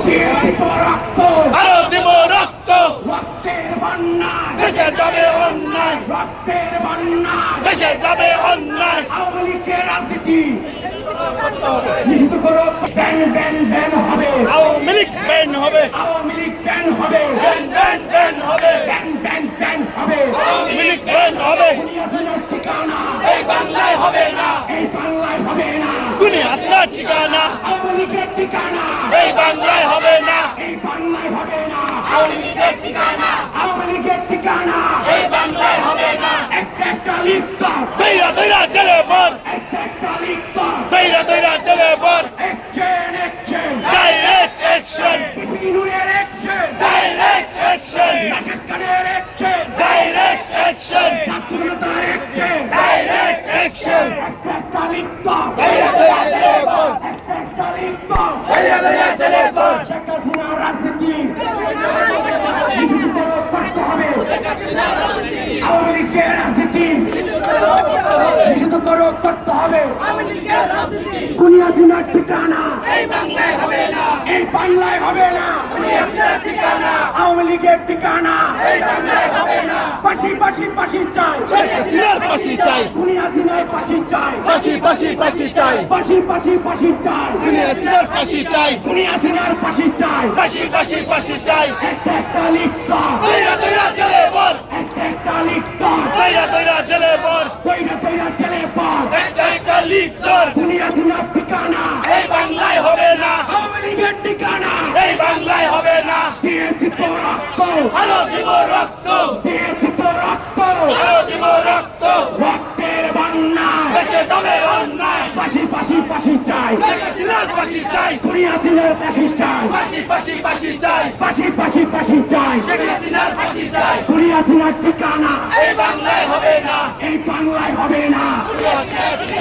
দিয়ে দিব রক্ত, আরো দিব রক্ত, রক্তের বন্যায় দেশে যাবে অন্যায়, রক্তের বন্যায় দেশে যাবে অন্যায়। আওয়ামী লীগের রাজনীতি নিষিদ্ধ করো। ব্যান ব্যান ব্যান হবে, আওয়ামী লীগ ব্যান হবে, আওয়ামী লীগ ব্যান হবে, ব্যান ব্যান ব্যান হবে, ব্যান ব্যান ব্যান হবে। আওয়ামী লীগ ব্যান হবে। দুনিয়ার ঠিকানা এই বাংলায় হবে না, এই বাংলায় হবে না, দুনিয়া আসলার ঠিকানা আওয়ামী লীগের ঠিকানা এই বাংলায় হবে না, এই বাংলায় হবে না, আওয়ামী লীগের ঠিকানা আওয়ামী লীগের ঠিকানা এই বাংলায় হবে না। একটা একটা লিপ্তর, দৈরা দৈরা জেলে বর, একটা একটা লিপ্তর, দৈরা দৈরা জেলে বর, একচেন একচেন ডাইরেক্ট অ্যাকশন, বিপিনুয়ের একচেন, ডাইরেক্ট অ্যাকশন, রাশেদ খানের একচেন, ডাইরেক্ট অ্যাকশন, ছাত্রনেতার একচেন, ডাইরেক্ট অ্যাকশন, একটা একটা লিপ্তর, দৈরা দৈরা জেলে বর, একটা একটা লিপ্তর, দৈরা দৈরা জেলে বর, শেখ হাসিনার রাজনীতি নিষিদ্ধ করতে হবে, আওয়ামী লীগের রাজনীতি নিষিদ্ধ করতে হবে, খুনি হাসিনার ঠিকানা এই বাংলায় হবে না, এই বাংলায় হবে না, দুনিয়ার ঠিকানা আওয়ামী লীগের ঠিকানা এই বাংলায় হবে না। পাশি পাশি পাশি চাই, শেখ হাসিনার ফাঁসি চাই, খুনি হাসিনায় পাশি চাই, ফাঁসি ফাঁসি ফাঁসি চাই, পাশি পাশি পাশি চাই, দুনিয়া হাসিনার ফাঁসি চাই, খুনি হাসিনার পাশি চাই, ফাঁসি ফাঁসি ফাঁসি চাই, একটা একটা লিপ্তর, দৈরা দৈরা জেলে বর, একটা একটা লিপ্তর, দৈরা দৈরা জেলে বর, তৈরা তৈরা চলে পর, একটা একটা লিপ্তর খুনি হাসিনার ঠিকানা এই বাংলায় হবে না, আওয়ামী লীগের ঠিকানা এই বাংলায় হবে না। দিয়েছি তো রক্ত, আরো দিব রক্ত, দিয়েছি তো রক্ত, আরো দিব রক্ত, রক্তের বন্যায় দেশে যাবে অন্যায়, পাশি পাশি পাশি চাই, শেখ হাসিনার ফাঁসি চাই, খুনি হাসিনার পাশি চাই, ফাঁসি ফাঁসি ফাঁসি চাই, পাশি পাশি পাশি চাই, শেখ হাসিনার ফাঁসি চাই, খুনি হাসিনার ঠিকানা এই বাংলায় হবে না, এই বাংলায় হবে না, দুনিয়া হাসিনার ঠিকানা